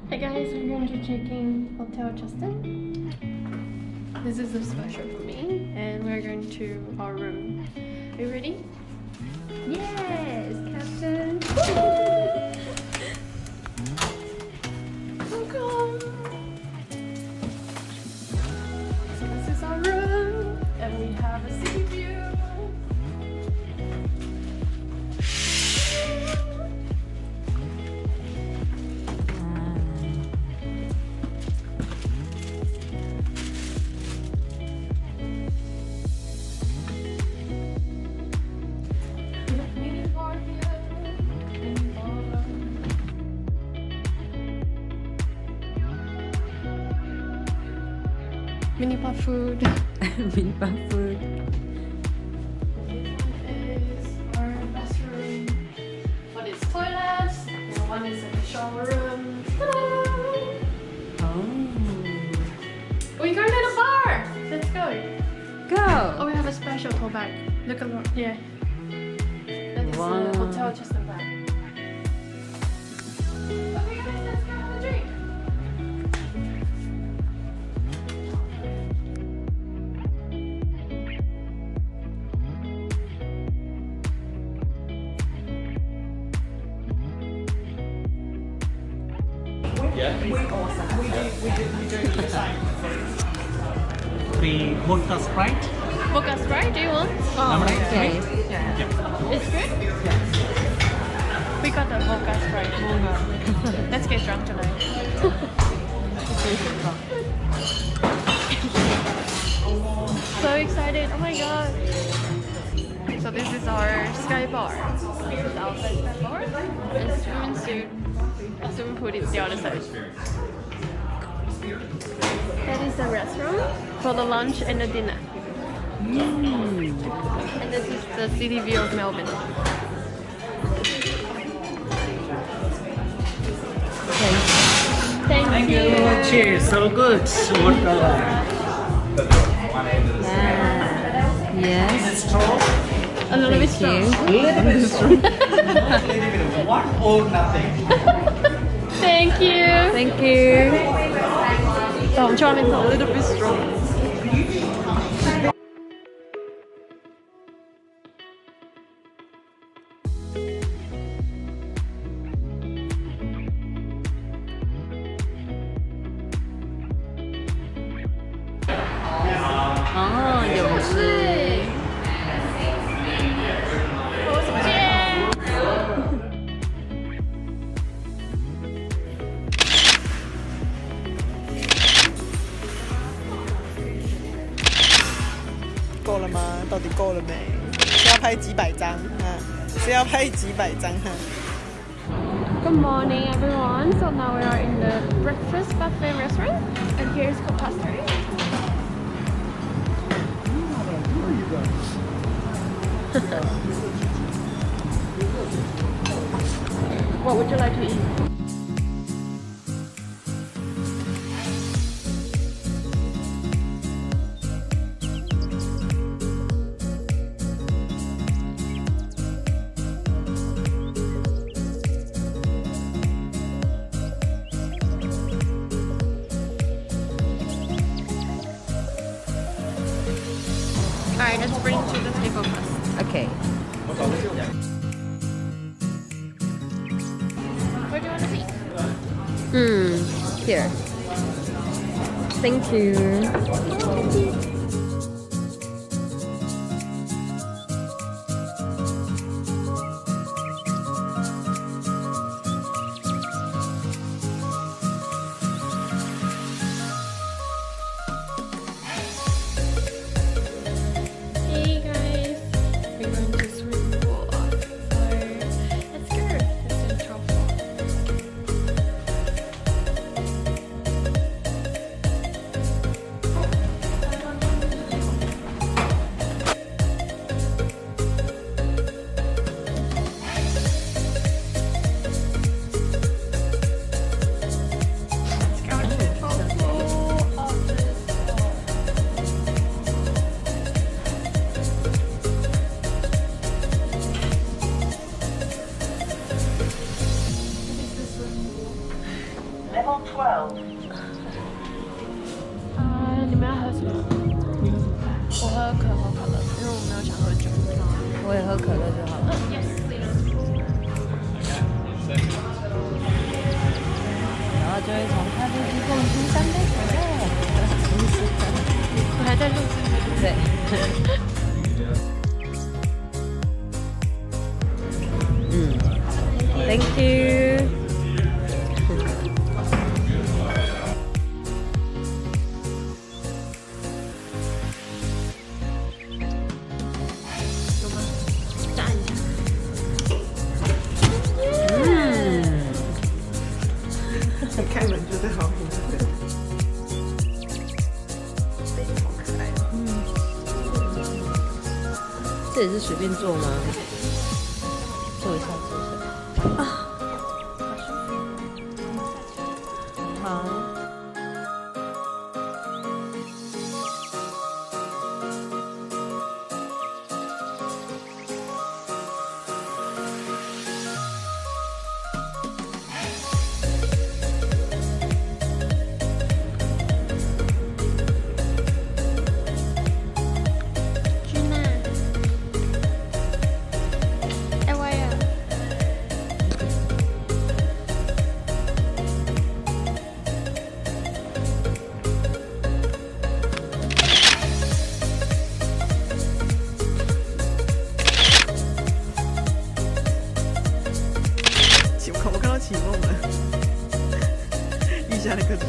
Hey guys, we're going to check in Hotel Justin. This is a special for me, and we're going to our room. Are you ready? Yes, Captain. Welcome. So this is our room, and we have a city view. Mini pub food. Mini pub food. This one is our bathroom. One is toilets. And one is a shower room. Ta-da! Oh. We're going to the bar. Let's go. Go. Oh, we have a special tote bag. Look at that. Yeah. That is Wow. a Hotel Justin bag. Okay, guys, let's go have a drink. The vodka Sprite. Vodka Sprite, do you want? Lemonade, Okay. right? Yeah. It's good? We got the vodka Sprite. Let's get drunk tonight. So excited, oh my god. So this is our sky bar. This is outside sky bar. And swimming pool is the other side. That is the restaurant for the lunch and the dinner. And this is the city view of Melbourne. Thank you. Cheers. So good. Vodka. Yes. Strong. A little bit strong. One or nothing. Thank you. Thank you. So I'm trying to a little bit strong. Oh, 泳池。够了吗？到底够了没？是要拍几百张啊？是要拍几百张哈？ Good morning, everyone. So now we are in the breakfast buffet restaurant, and here's pastry. What would you like to eat? Alright, let's bring to the table first. Okay. Where do you want to eat? Here. Thank you. Hey guys, we're going to swimming pool. So let's go. It's in top floor. 你们要喝什么？我喝可口可乐，因为我没有想喝酒。我也喝可乐就好了。Yes, please. 然后就会从咖啡机蹦出3杯可乐。我还在录。对。Thank you. 开门就在旁边。好可爱哦！这也是随便坐吗？坐一下，坐一下。啊，好。我看到启梦了，腋下那颗痣。